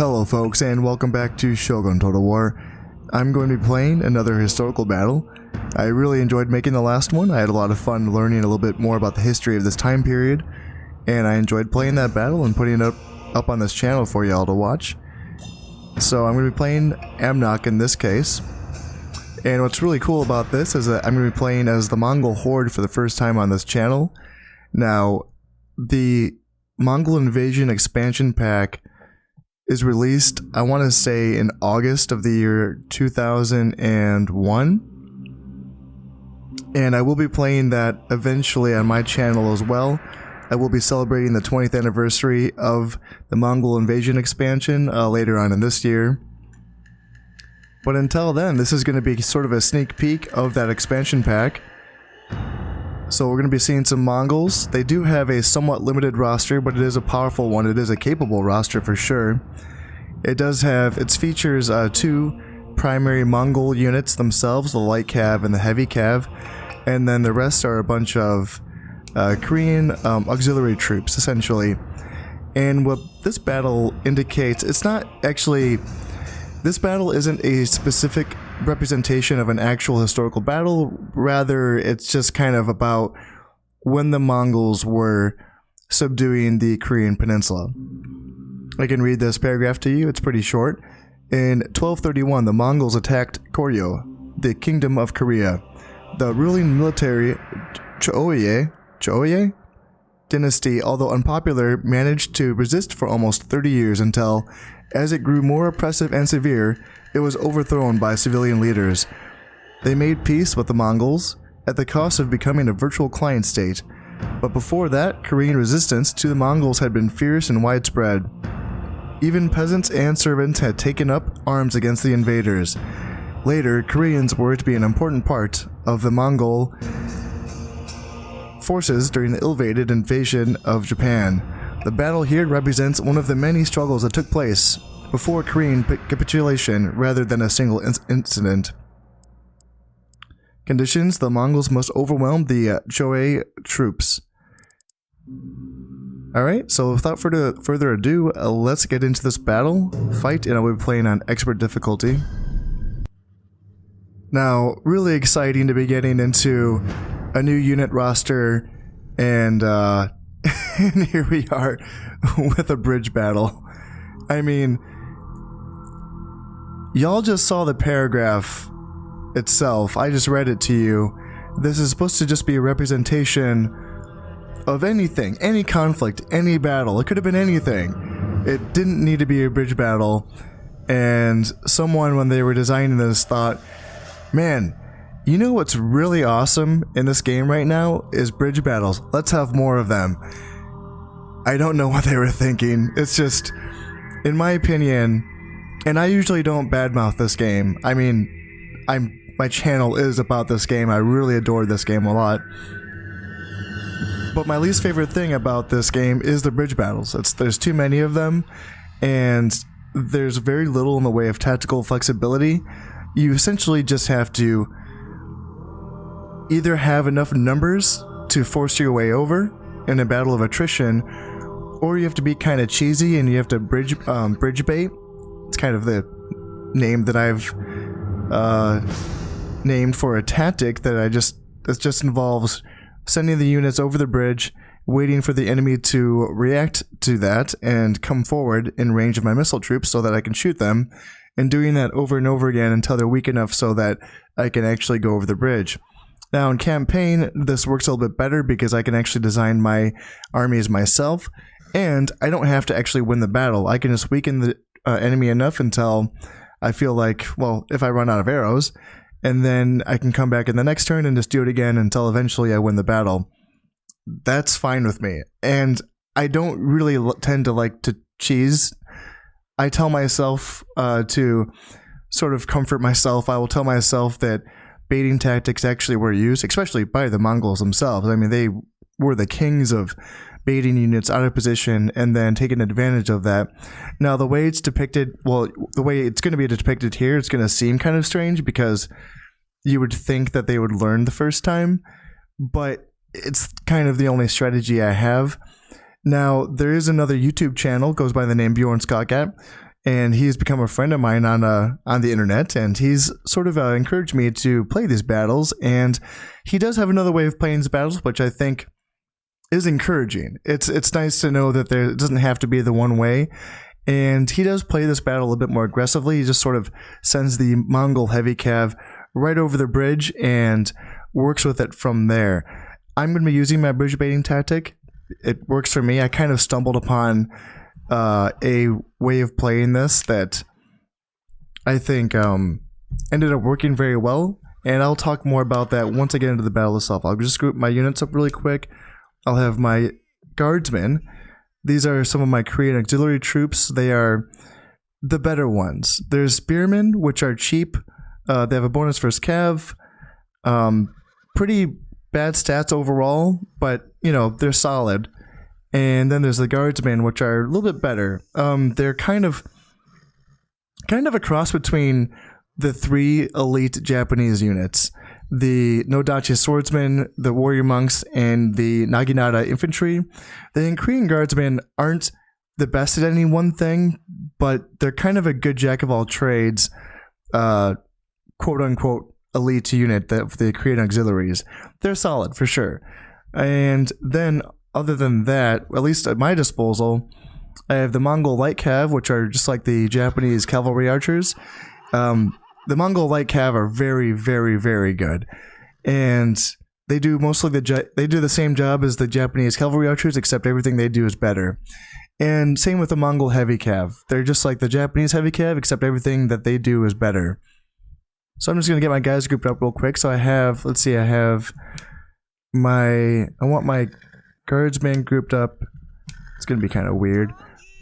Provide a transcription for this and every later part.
Hello folks, and welcome back to Shogun Total War. I'm going to be playing another historical battle. I really enjoyed making the last one. I had a lot of fun learning a little bit more about the history of this time period, and I enjoyed playing that battle and putting it up on this channel for y'all to watch. So I'm going to be playing Amnok in this case. And what's really cool about this is that I'm going to be playing as the Mongol horde for the first time on this channel. Now, the Mongol Invasion expansion pack is released, I want to say, in August of the year 2001. And I will be playing that eventually on my channel as well. I will be celebrating the 20th anniversary of the Mongol Invasion expansion later on in this year. But until then, this is going to be sort of a sneak peek of that expansion pack. So we're going to be seeing some Mongols. They do have a somewhat limited roster, but it is a powerful one. It is a capable roster for sure. It does have, its features two primary Mongol units themselves, the Light Cav and the Heavy Cav. And then the rest are a bunch of Korean auxiliary troops, essentially. And what this battle indicates, it's not actually... This battle isn't a specific representation of an actual historical battle, rather it's just kind of about when the Mongols were subduing the Korean peninsula. I can read this paragraph to you, it's pretty short. In 1231, the Mongols attacked Koryo, the Kingdom of Korea. The ruling military Choye dynasty, although unpopular, managed to resist for almost 30 years until, as it grew more oppressive and severe, it was overthrown by civilian leaders. They made peace with the Mongols, at the cost of becoming a virtual client state. But before that, Korean resistance to the Mongols had been fierce and widespread. Even peasants and servants had taken up arms against the invaders. Later, Koreans were to be an important part of the Mongol forces during the ill-fated invasion of Japan. The battle here represents one of the many struggles that took place before Korean capitulation rather than a single incident. Conditions: the Mongols must overwhelm the Choe troops. Alright, so without further ado, let's get into this battle, fight, and I will be playing on expert difficulty. Now, really exciting to be getting into a new unit roster, and and here we are with a bridge battle. I mean, y'all just saw the paragraph itself. I just read it to you. This is supposed to just be a representation of anything, any conflict, any battle. It could have been anything. It didn't need to be a bridge battle. And someone, when they were designing this, thought, man, you know what's really awesome in this game right now is bridge battles. Let's have more of them. I don't know what they were thinking. It's just, in my opinion, and I usually don't badmouth this game. I mean, my channel is about this game. I really adore this game a lot. But my least favorite thing about this game is the bridge battles. There's too many of them, and there's very little in the way of tactical flexibility. You essentially just have to either have enough numbers to force your way over in a battle of attrition, or you have to be kind of cheesy and you have to bridge bait. It's kind of the name that I've named for a tactic that just involves sending the units over the bridge, waiting for the enemy to react to that and come forward in range of my missile troops so that I can shoot them, and doing that over and over again until they're weak enough so that I can actually go over the bridge. Now in campaign, this works a little bit better because I can actually design my armies myself, and I don't have to actually win the battle. I can just weaken the enemy enough until I feel like, well, if I run out of arrows, and then I can come back in the next turn and just do it again until eventually I win the battle. That's fine with me. And I don't really tend to like to cheese. I tell myself to sort of comfort myself. I will tell myself that baiting tactics actually were used, especially by the Mongols themselves. I mean, they were the kings of baiting units out of position and then taking advantage of that. Now, the way it's depicted, well, the way it's going to be depicted here, it's going to seem kind of strange because you would think that they would learn the first time, but it's kind of the only strategy I have. Now, there is another YouTube channel, goes by the name Bjorn. and he's become a friend of mine on the internet, and he's sort of encouraged me to play these battles, and he does have another way of playing these battles, which I think is encouraging. It's nice to know that it doesn't have to be the one way, and he does play this battle a bit more aggressively. He just sort of sends the Mongol heavy cav right over the bridge and works with it from there. I'm going to be using my bridge baiting tactic. It works for me. I kind of stumbled upon a way of playing this that I think ended up working very well, and I'll talk more about that once I get into the battle itself. I'll just group my units up really quick. I'll have my guardsmen. These are some of my Korean auxiliary troops. They are the better ones. There's spearmen, which are cheap. They have a bonus versus cav. Pretty bad stats overall, but you know, they're solid. And then there's the guardsmen, which are a little bit better. They're kind of a cross between the 3 elite Japanese units: the Nodachi swordsmen, the warrior monks, and the Naginata infantry. The Korean guardsmen aren't the best at any one thing, but they're kind of a good jack of all trades, quote unquote elite unit that the Korean auxiliaries. They're solid for sure. And then other than that, at least at my disposal, I have the Mongol Light Cav, which are just like the Japanese cavalry archers. The Mongol Light Cav are very, very, very good, and they do mostly they do the same job as the Japanese cavalry archers, except everything they do is better. And same with the Mongol Heavy Cav. They're just like the Japanese Heavy Cav, except everything that they do is better. So I'm just gonna get my guys grouped up real quick. So I have, let's see, I want my guardsmen grouped up. It's gonna be kind of weird.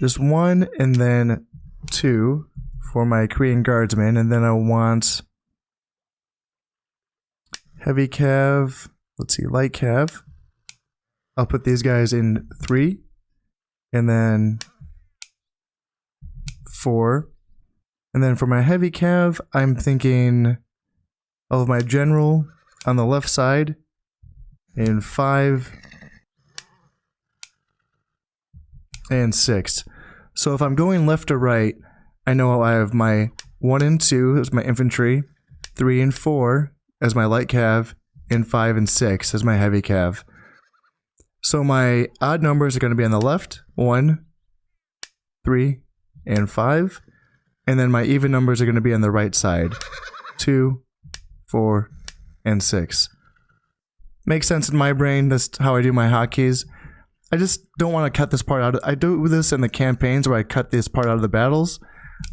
Just 1 and then 2 for my Korean guardsmen, and then I want heavy cav. Let's see, light cav. I'll put these guys in 3, and then 4, and then for my heavy cav, I'm thinking of my general on the left side in 5 and 6. So if I'm going left or right, I know I have my 1 and 2 as my infantry, 3 and 4 as my light cav, and 5 and 6 as my heavy cav. So my odd numbers are going to be on the left, 1, 3, and 5. And then my even numbers are going to be on the right side, 2, 4, and 6. Makes sense in my brain. That's how I do my hotkeys. I just don't want to cut this part out. I do this in the campaigns where I cut this part out of the battles.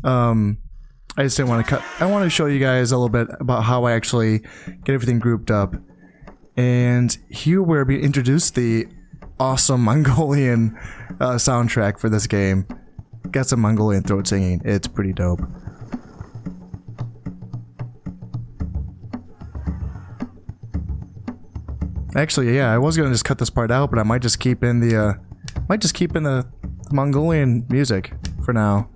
I just didn't want to cut. I want to show you guys a little bit about how I actually get everything grouped up. And here we're being introduced the awesome Mongolian soundtrack for this game. Got some Mongolian throat singing. It's pretty dope. Actually, yeah, I was gonna just cut this part out, but I might just keep in the Mongolian music for now.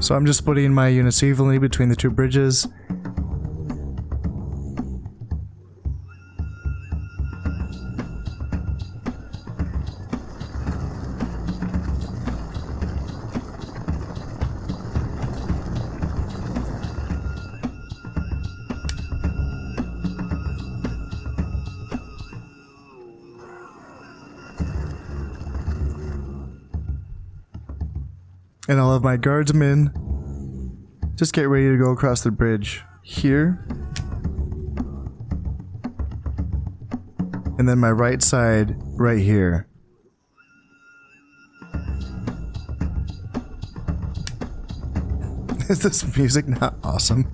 So I'm just splitting my units evenly between the 2 bridges. And I'll have my guardsmen just get ready to go across the bridge here. And then my right side right here. Is this music not awesome?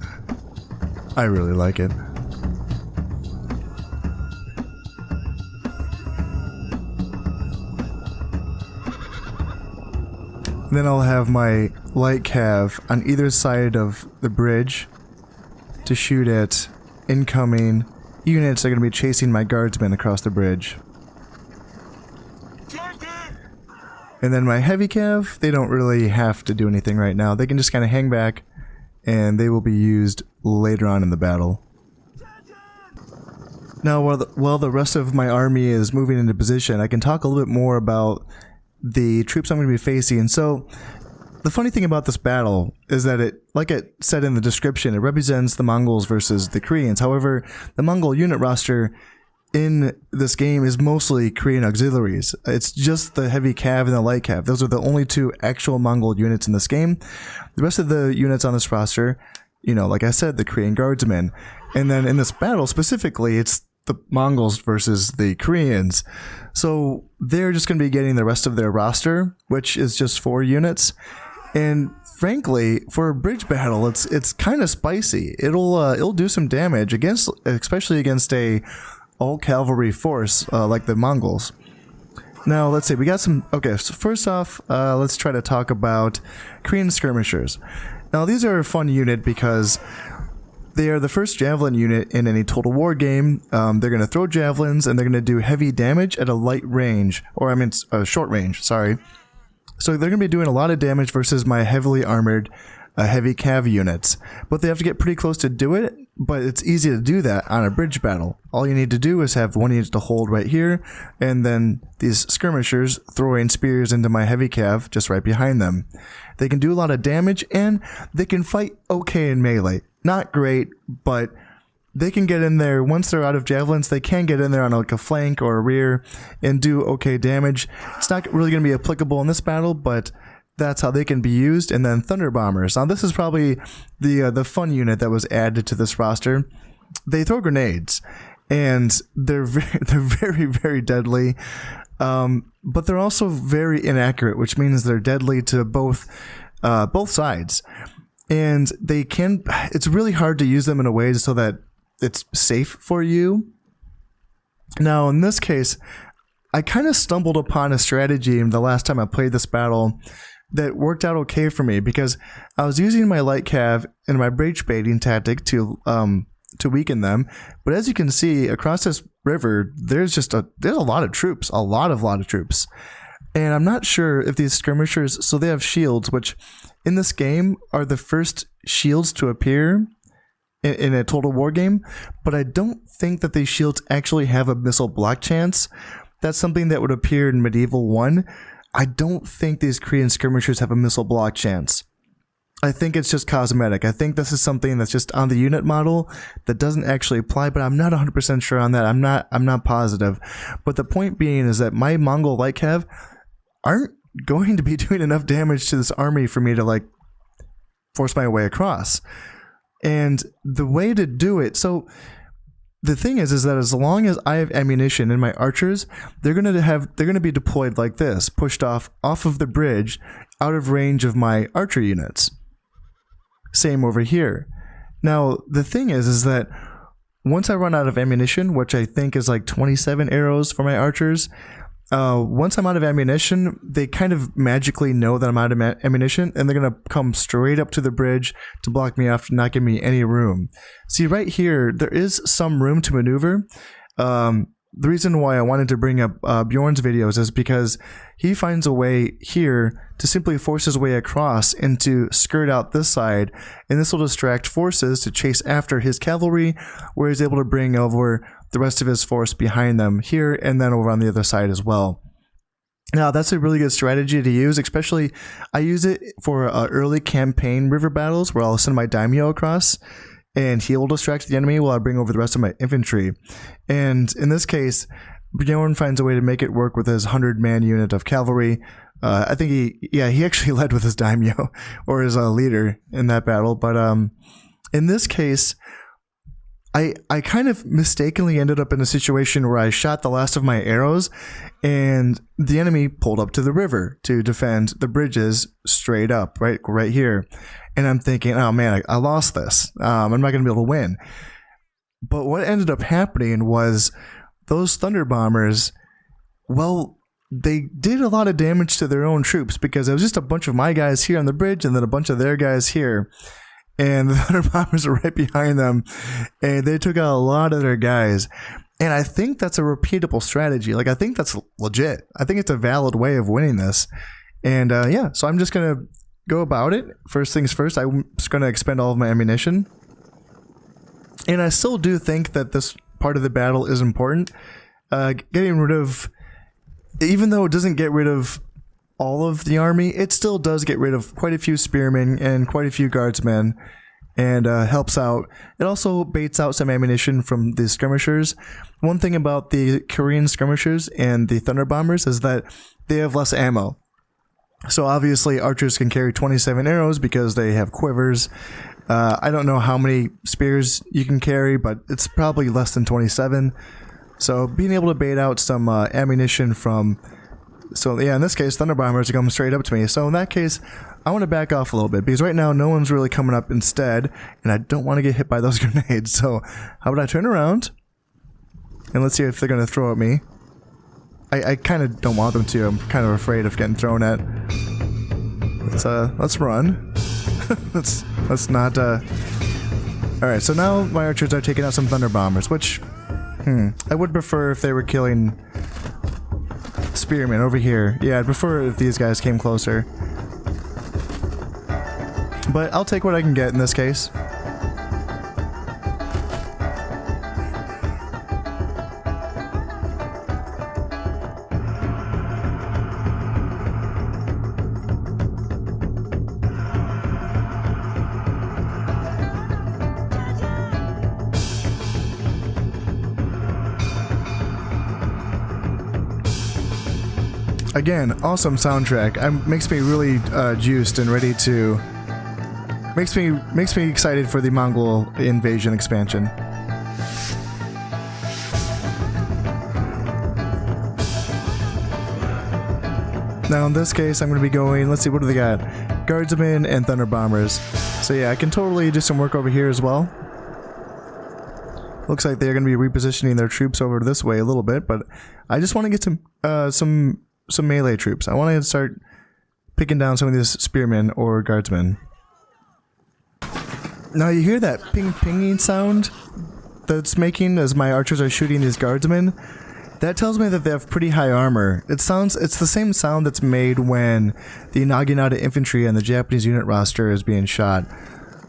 I really like it. Then I'll have my light cav on either side of the bridge to shoot at incoming units that are going to be chasing my guardsmen across the bridge. And then my heavy cav, they don't really have to do anything right now. They can just kind of hang back, and they will be used later on in the battle. Now, while the rest of my army is moving into position, I can talk a little bit more about the troops I'm going to be facing. So, the funny thing about this battle is that it, like it said in the description, it represents the Mongols versus the Koreans. However, the Mongol unit roster in this game is mostly Korean auxiliaries. It's just the heavy cav and the light cav. Those are the only two actual Mongol units in this game. The rest of the units on this roster, you know, like I said, the Korean guardsmen. And then in this battle specifically, it's the Mongols versus the Koreans. So they're just going to be getting the rest of their roster, which is just 4 units. And frankly, for a bridge battle, it's kind of spicy. It'll do some damage against, especially against a all cavalry force like the Mongols. Now let's see, we got some. Okay, so first off, let's try to talk about Korean skirmishers. Now these are a fun unit because they are the first javelin unit in any Total War game. They're going to throw javelins and they're going to do heavy damage at a light range, or I mean short range. Sorry. So they're going to be doing a lot of damage versus my heavily armored heavy cav units, but they have to get pretty close to do it. But it's easy to do that on a bridge battle. All you need to do is have 1 unit to hold right here, and then these skirmishers throwing spears into my heavy cav just right behind them. They can do a lot of damage, and they can fight okay in melee. Not great, but they can get in there. Once they're out of javelins, they can get in there on like a flank or a rear and do okay damage. It's not really going to be applicable in this battle, but that's how they can be used. And then Thunderbombers. Now this is probably the fun unit that was added to this roster. They throw grenades, and they're very, very deadly. But they're also very inaccurate, which means they're deadly to both sides. And they can. It's really hard to use them in a way so that it's safe for you. Now in this case, I kind of stumbled upon a strategy the last time I played this battle that worked out okay for me, because I was using my light cav and my breach baiting tactic to weaken them. But as you can see across this river, there's a lot of troops, a lot of troops. And I'm not sure if these skirmishers, so they have shields, which in this game are the first shields to appear in a Total War game, but I don't think that these shields actually have a missile block chance. That's something that would appear in Medieval 1. I don't think these Korean skirmishers have a missile block chance. I think it's just cosmetic. I think this is something that's just on the unit model that doesn't actually apply, but I'm not 100% sure on that. I'm not positive. But the point being is that my Mongol Light Cav aren't going to be doing enough damage to this army for me to like force my way across. And the way to do it, so the thing is that as long as I have ammunition in my archers, they're gonna be deployed like this, pushed off of the bridge, out of range of my archer units. Same over here. Now the thing is that once I run out of ammunition, which I think is like 27 arrows for my archers, once I'm out of ammunition, they kind of magically know that I'm out of ammunition, and they're going to come straight up to the bridge to block me off, not give me any room. See, right here, there is some room to maneuver. The reason why I wanted to bring up Bjorn's videos is because he finds a way here to simply force his way across and to skirt out this side, and this will distract forces to chase after his cavalry, where he's able to bring over the rest of his force behind them here and then over on the other side as well. Now that's a really good strategy to use, especially I use it for early campaign river battles where I'll send my daimyo across and he will distract the enemy while I bring over the rest of my infantry. And in this case, Bjorn finds a way to make it work with his 100-man unit of cavalry. I think he actually led with his daimyo or his leader in that battle. But in this case, I kind of mistakenly ended up in a situation where I shot the last of my arrows and the enemy pulled up to the river to defend the bridges straight up, right here. And I'm thinking, oh man, I lost this. I'm not going to be able to win. But what ended up happening was those Thunderbombers, well, they did a lot of damage to their own troops because it was just a bunch of my guys here on the bridge and then a bunch of their guys here. And the Thunderbombers were right behind them, and they took out a lot of their guys. And I think that's a repeatable strategy. Like, I think that's legit. I think it's a valid way of winning this. And yeah, so I'm just going to go about it. First things first, I'm just going to expend all of my ammunition. And I still do think that this part of the battle is important. Getting rid of, even though it doesn't get rid of all of the army, it still does get rid of quite a few spearmen and quite a few guardsmen, and helps out. It also baits out some ammunition from the skirmishers. One thing about the Korean skirmishers and the Thunderbombers is that they have less ammo. So obviously archers can carry 27 arrows because they have quivers. I don't know how many spears you can carry, but it's probably less than 27. So being able to bait out some ammunition from... So yeah, in this case, Thunderbombers are coming straight up to me. So in that case, I want to back off a little bit, because right now no one's really coming up instead, and I don't want to get hit by those grenades. So how about I turn around, and let's see if they're going to throw at me. I kind of don't want them to. I'm kind of afraid of getting thrown at. Let's run. let's not... Alright, so now my archers are taking out some Thunderbombers, which... I would prefer if they were killing... spearmen over here. Yeah, I'd prefer if these guys came closer. But I'll take what I can get in this case. Again, awesome soundtrack. Makes me really juiced and ready to... Makes me excited for the Mongol invasion expansion. Now in this case, I'm going to be going... Let's see, what do they got? Guardsmen and Thunderbombers. So yeah, I can totally do some work over here as well. Looks like they're going to be repositioning their troops over this way a little bit, but I just want to get some melee troops. I want to start picking down some of these spearmen or guardsmen. Now you hear that pinging sound that's making as my archers are shooting these guardsmen? That tells me that they have pretty high armor. It's the same sound that's made when the Naginata infantry and the Japanese unit roster is being shot.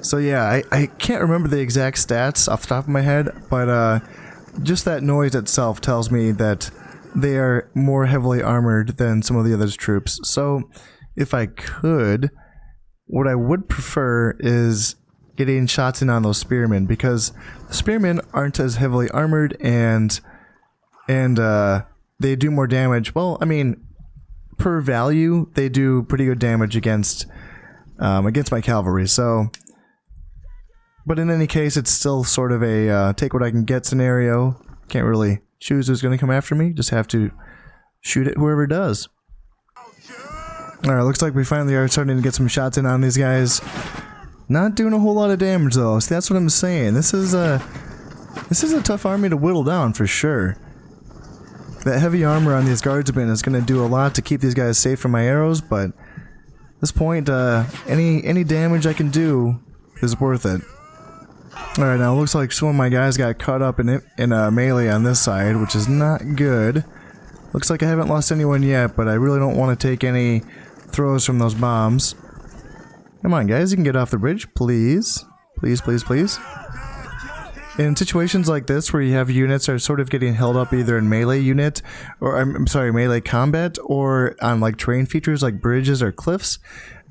So yeah, I can't remember the exact stats off the top of my head, but just that noise itself tells me that they are more heavily armored than some of the other troops. So if I could, what I would prefer is getting shots in on those spearmen, because the spearmen aren't as heavily armored and they do more damage. Well, I mean, per value, they do pretty good damage against my cavalry. So, but in any case, it's still sort of a take what I can get scenario. Can't really choose who's going to come after me. Just have to shoot at whoever does. Alright, looks like we finally are starting to get some shots in on these guys. Not doing a whole lot of damage though. See, that's what I'm saying. This is a tough army to whittle down for sure. That heavy armor on these guardsmen is going to do a lot to keep these guys safe from my arrows, but at this point, any damage I can do is worth it. Alright, now it looks like some of my guys got caught up in melee on this side, which is not good. Looks like I haven't lost anyone yet, but I really don't want to take any throws from those bombs. Come on, guys, you can get off the bridge, please. Please, please, please. In situations like this, where you have units that are sort of getting held up either in melee unit, or I'm sorry, melee combat, or on like terrain features like bridges or cliffs,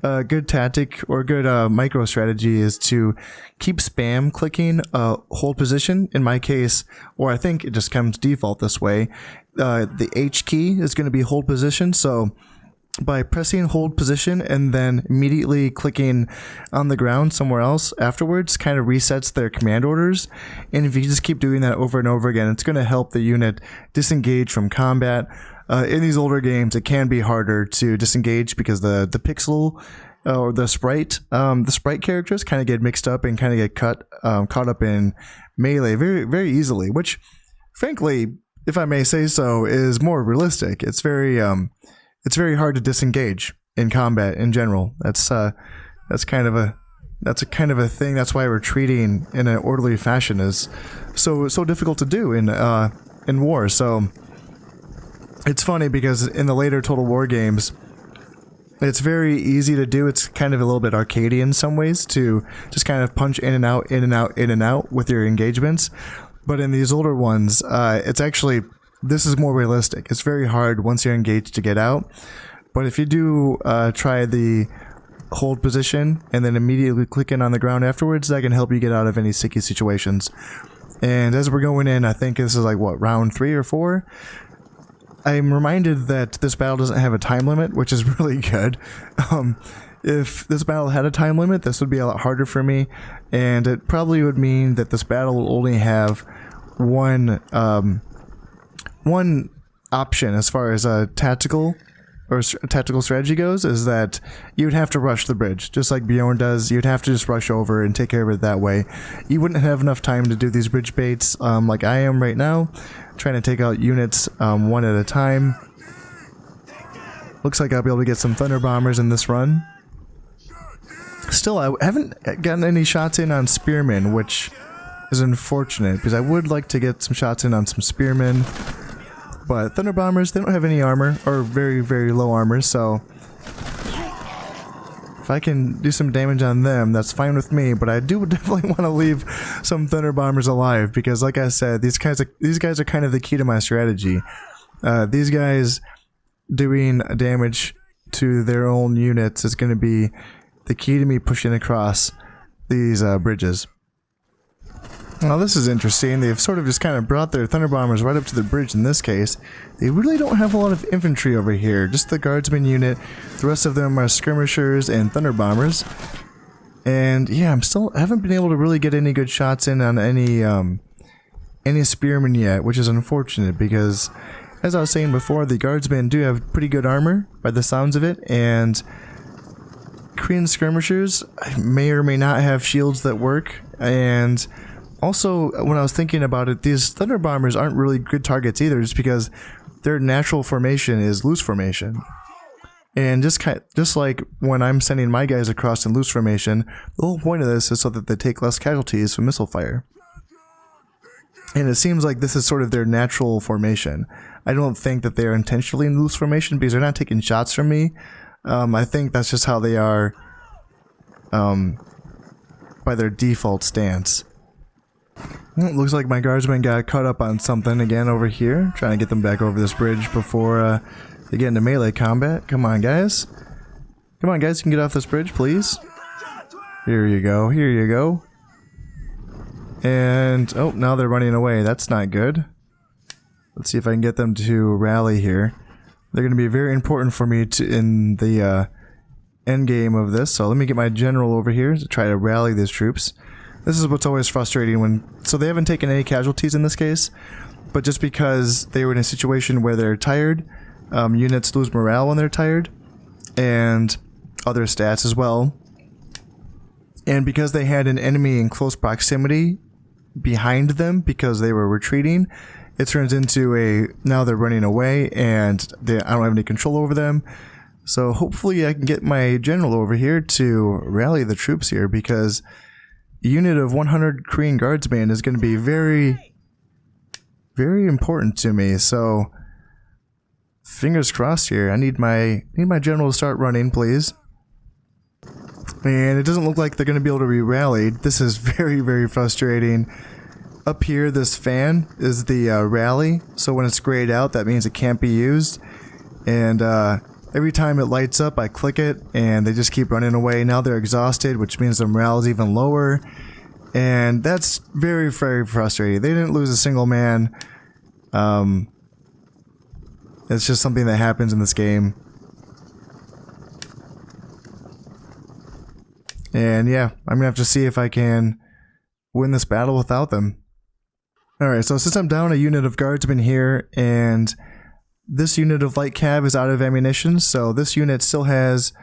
a good tactic or good micro strategy is to keep spam clicking hold position. In my case, or I think it just comes default this way, the H key is going to be hold position. So by pressing hold position and then immediately clicking on the ground somewhere else afterwards kind of resets their command orders. And if you just keep doing that over and over again, it's going to help the unit disengage from combat. In these older games, it can be harder to disengage because the pixel or the sprite characters kind of get mixed up and kind of get caught up in melee very, very easily, which frankly, if I may say so, is more realistic. It's very hard to disengage in combat in general. That's kind of a thing. That's why retreating in an orderly fashion is so difficult to do in in war. So it's funny because in the later Total War games, it's very easy to do. It's kind of a little bit arcadey in some ways to just kind of punch in and out, in and out, in and out with your engagements. But in these older ones, it's actually, this is more realistic. It's very hard once you're engaged to get out. But if you do try the hold position and then immediately click in on the ground afterwards, that can help you get out of any sticky situations. And as we're going in, I think this is like, what, round 3 or 4? I'm reminded that this battle doesn't have a time limit, which is really good. If this battle had a time limit, this would be a lot harder for me, and it probably would mean that this battle will only have one option as far as a tactical strategy goes, is that you would have to rush the bridge, just like Bjorn does. You'd have to just rush over and take care of it that way. You wouldn't have enough time to do these bridge baits like I am right now, trying to take out units one at a time. Looks like I'll be able to get some Thunderbombers in this run. Still, I haven't gotten any shots in on Spearmen, which is unfortunate, because I would like to get some shots in on some Spearmen. But Thunderbombers, they don't have any armor, or very, very low armor, so if I can do some damage on them, that's fine with me. But I do definitely want to leave some Thunderbombers alive, because like I said, these guys are kind of the key to my strategy. These guys doing damage to their own units is going to be the key to me pushing across these bridges. Now this is interesting. They've sort of just kind of brought their Thunderbombers right up to the bridge in this case. They really don't have a lot of infantry over here, just the guardsman unit. The rest of them are skirmishers and Thunderbombers. And yeah, I haven't been able to really get any good shots in on any spearmen yet, which is unfortunate because, as I was saying before, the guardsmen do have pretty good armor by the sounds of it, and Korean skirmishers may or may not have shields that work. And also, when I was thinking about it, these Thunderbombers aren't really good targets either, just because their natural formation is loose formation. And just like when I'm sending my guys across in loose formation, the whole point of this is so that they take less casualties from missile fire. And it seems like this is sort of their natural formation. I don't think that they're intentionally in loose formation because they're not taking shots from me. I think that's just how they are by their default stance. It looks like my guardsmen got caught up on something again over here. Trying to get them back over this bridge before they get into melee combat. Come on, guys. Come on, guys. You can get off this bridge, please. Here you go. Here you go. And, oh, now they're running away. That's not good. Let's see if I can get them to rally here. They're going to be very important for me in the end game of this. So let me get my general over here to try to rally these troops. This is what's always frustrating when... So they haven't taken any casualties in this case, but just because they were in a situation where they're tired, units lose morale when they're tired, and other stats as well. And because they had an enemy in close proximity behind them because they were retreating, it turns into now they're running away and I don't have any control over them. So hopefully I can get my general over here to rally the troops here, because a unit of 100 Korean guardsmen is going to be very, very important to me. So fingers crossed here. I need my general to start running, please. And it doesn't look like they're going to be able to be rallied. This is very, very frustrating. Up here, this fan is the rally, so when it's grayed out, that means it can't be used. And every time it lights up, I click it, and they just keep running away. Now they're exhausted, which means their morale is even lower. And that's very, very frustrating. They didn't lose a single man. It's just something that happens in this game. And yeah, I'm gonna have to see if I can win this battle without them. Alright, so since I'm down a unit of guardsmen here, and this unit of light cav is out of ammunition, so this unit still has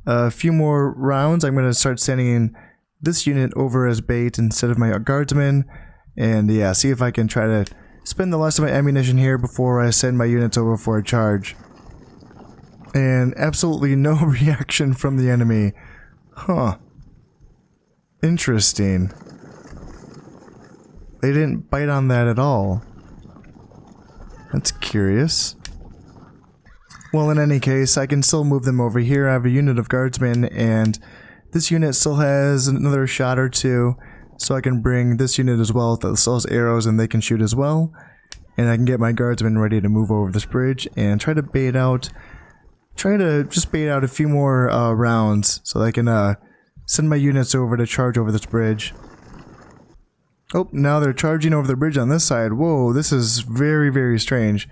a few more rounds. I'm gonna start sending this unit over as bait instead of my guardsmen, and yeah, see if I can try to spend the rest of my ammunition here before I send my units over for a charge. And absolutely no reaction from the enemy. Huh. Interesting. They didn't bite on that at all. curious. Well, in any case, I can still move them over here. I have a unit of guardsmen, and this unit still has another shot or two, so I can bring this unit as well that still has arrows and they can shoot as well. And I can get my guardsmen ready to move over this bridge and try to bait out a few more rounds so that I can send my units over to charge over this bridge. Oh, now they're charging over the bridge on this side. Whoa, this is very, very strange.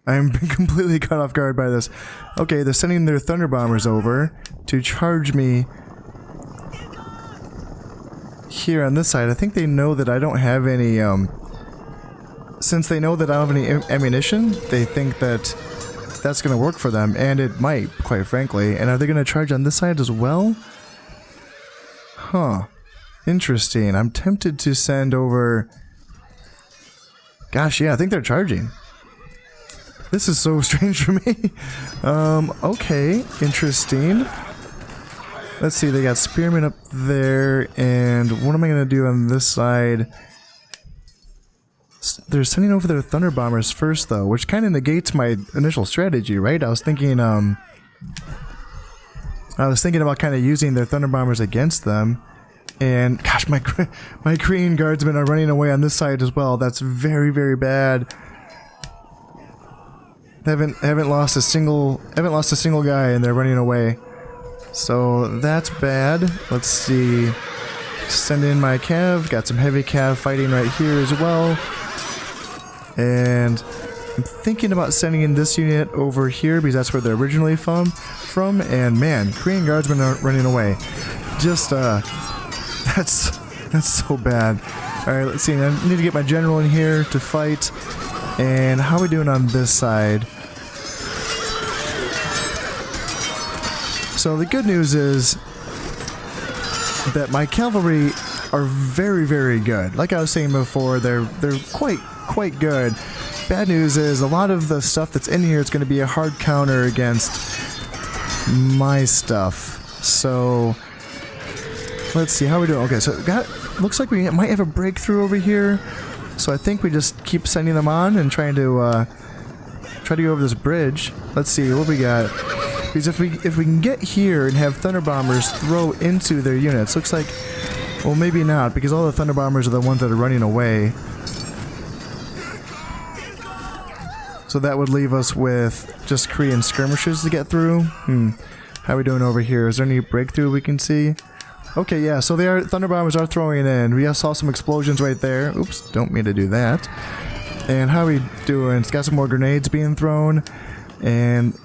I'm completely caught off guard by this. Okay, they're sending their Thunderbombers over to charge me here on this side. I think they know that I don't have any, since they know that I don't have any ammunition, they think that that's going to work for them, and it might, quite frankly. And are they going to charge on this side as well? Huh. Interesting. I'm tempted to send over... Gosh, yeah, I think they're charging. This is so strange for me. Okay, interesting. Let's see, they got spearmen up there, and what am I going to do on this side? They're sending over their Thunderbombers first, though, which kind of negates my initial strategy, right? I was thinking about kind of using their Thunderbombers against them. And gosh, my Korean guardsmen are running away on this side as well. That's very, very bad. Haven't lost a single guy, and they're running away. So that's bad. Let's see. Send in my cav. Got some heavy cav fighting right here as well. And I'm thinking about sending in this unit over here because that's where they're originally from. And man, Korean guardsmen are running away. Just that's so bad. Alright, let's see. I need to get my general in here to fight. And how are we doing on this side? So the good news is that my cavalry are very, very good. Like I was saying before, they're quite good. Bad news is a lot of the stuff that's in here is going to be a hard counter against my stuff. So let's see how we do. Okay, so looks like we might have a breakthrough over here. So I think we just keep sending them on and trying to go over this bridge. Let's see what we got. Because if we can get here and have Thunderbombers throw into their units, looks like, well, maybe not, because all the Thunderbombers are the ones that are running away. So that would leave us with just Korean skirmishers to get through. How are we doing over here? Is there any breakthrough we can see? Okay, yeah, so Thunderbombers are throwing in. We saw some explosions right there. Oops, don't mean to do that. And how are we doing? It's got some more grenades being thrown. And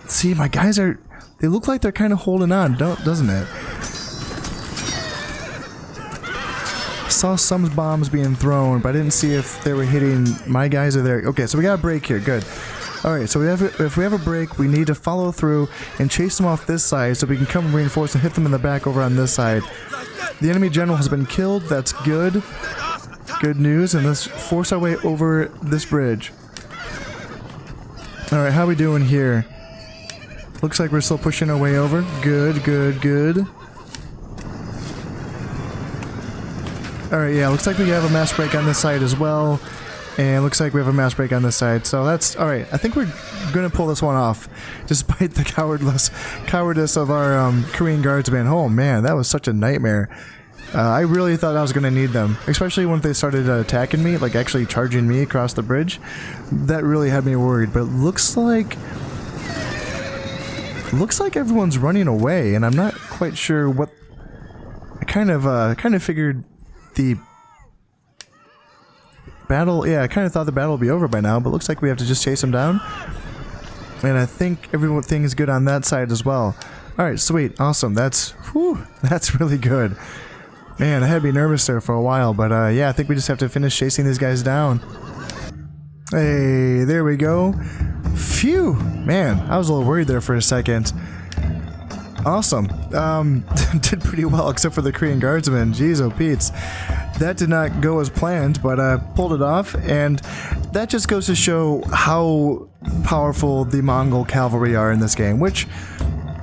see, my guys they look like they're kind of holding on, doesn't it? Saw some bombs being thrown, but I didn't see if they were hitting my guys or there. Okay, so we got a break here. Good. Alright, so if we have a break, we need to follow through and chase them off this side so we can come reinforce and hit them in the back over on this side. The enemy general has been killed. That's good. Good news, and let's force our way over this bridge. Alright, how are we doing here? Looks like we're still pushing our way over. Good, good, good. Alright, yeah, looks like we have a mass break on this side as well. And looks like we have a mass break on this side. So that's alright. I think we're gonna pull this one off. Despite the cowardice of our Korean guardsmen. Oh man, that was such a nightmare. I really thought I was gonna need them. Especially when they started attacking me, like actually charging me across the bridge. That really had me worried. But looks like everyone's running away, and I'm not quite sure what. I kind of figured the battle. Yeah, I kind of thought the battle would be over by now, but looks like we have to just chase them down. And I think everything is good on that side as well. All right, sweet, awesome. That's really good. Man, I had to be nervous there for a while, but yeah, I think we just have to finish chasing these guys down. Hey, there we go. Phew! Man, I was a little worried there for a second. Awesome. Did pretty well, except for the Korean guardsmen. Jeez, oh Pete's. That did not go as planned, but I pulled it off, and that just goes to show how powerful the Mongol cavalry are in this game, which,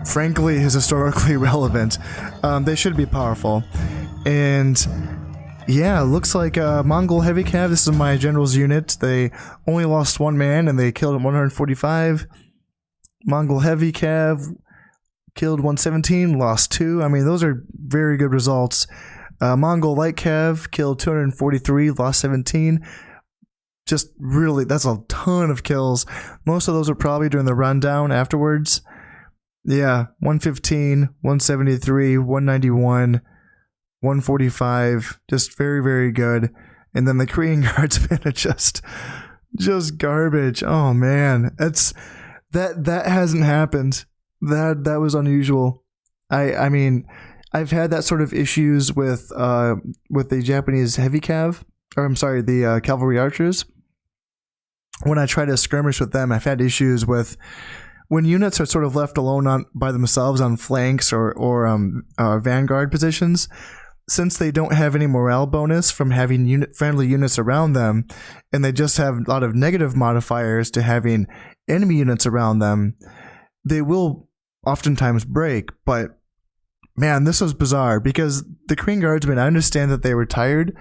frankly, is historically relevant. They should be powerful. And yeah, looks like Mongol Heavy Cav. This is my general's unit. They only lost 1 man and they killed 145. Mongol Heavy Cav killed 117, lost 2. I mean, those are very good results. Mongol Light Cav killed 243, lost 17. Just really, that's a ton of kills. Most of those are probably during the rundown afterwards. Yeah, 115, 173, 191, 145. Just very, very good. And then the Korean Guardsmen are just garbage. Oh man, that hasn't happened. That was unusual. I mean, I've had that sort of issues with the Japanese heavy cav, or I'm sorry, the cavalry archers. When I try to skirmish with them, I've had issues with when units are sort of left alone by themselves on flanks or vanguard positions. Since they don't have any morale bonus from having friendly units around them, and they just have a lot of negative modifiers to having enemy units around them, they will oftentimes break. But man, this was bizarre because the Korean Guardsmen, I understand that they were tired,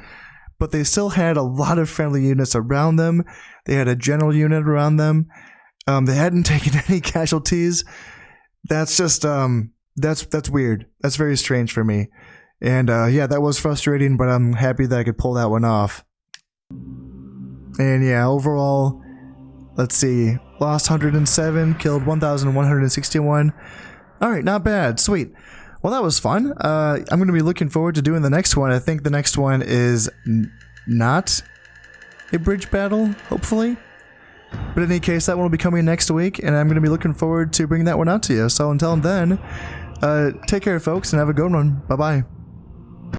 but they still had a lot of friendly units around them. They had a general unit around them. They hadn't taken any casualties. That's just that's weird. That's very strange for me. And yeah, that was frustrating, but I'm happy that I could pull that one off. And yeah, overall, let's see, lost 107, killed 1,161. All right, not bad. Sweet. Well, that was fun. I'm going to be looking forward to doing the next one. I think the next one is not a bridge battle, hopefully. But in any case, that one will be coming next week, and I'm going to be looking forward to bringing that one out to you. So until then, take care, folks, and have a good one. Bye-bye.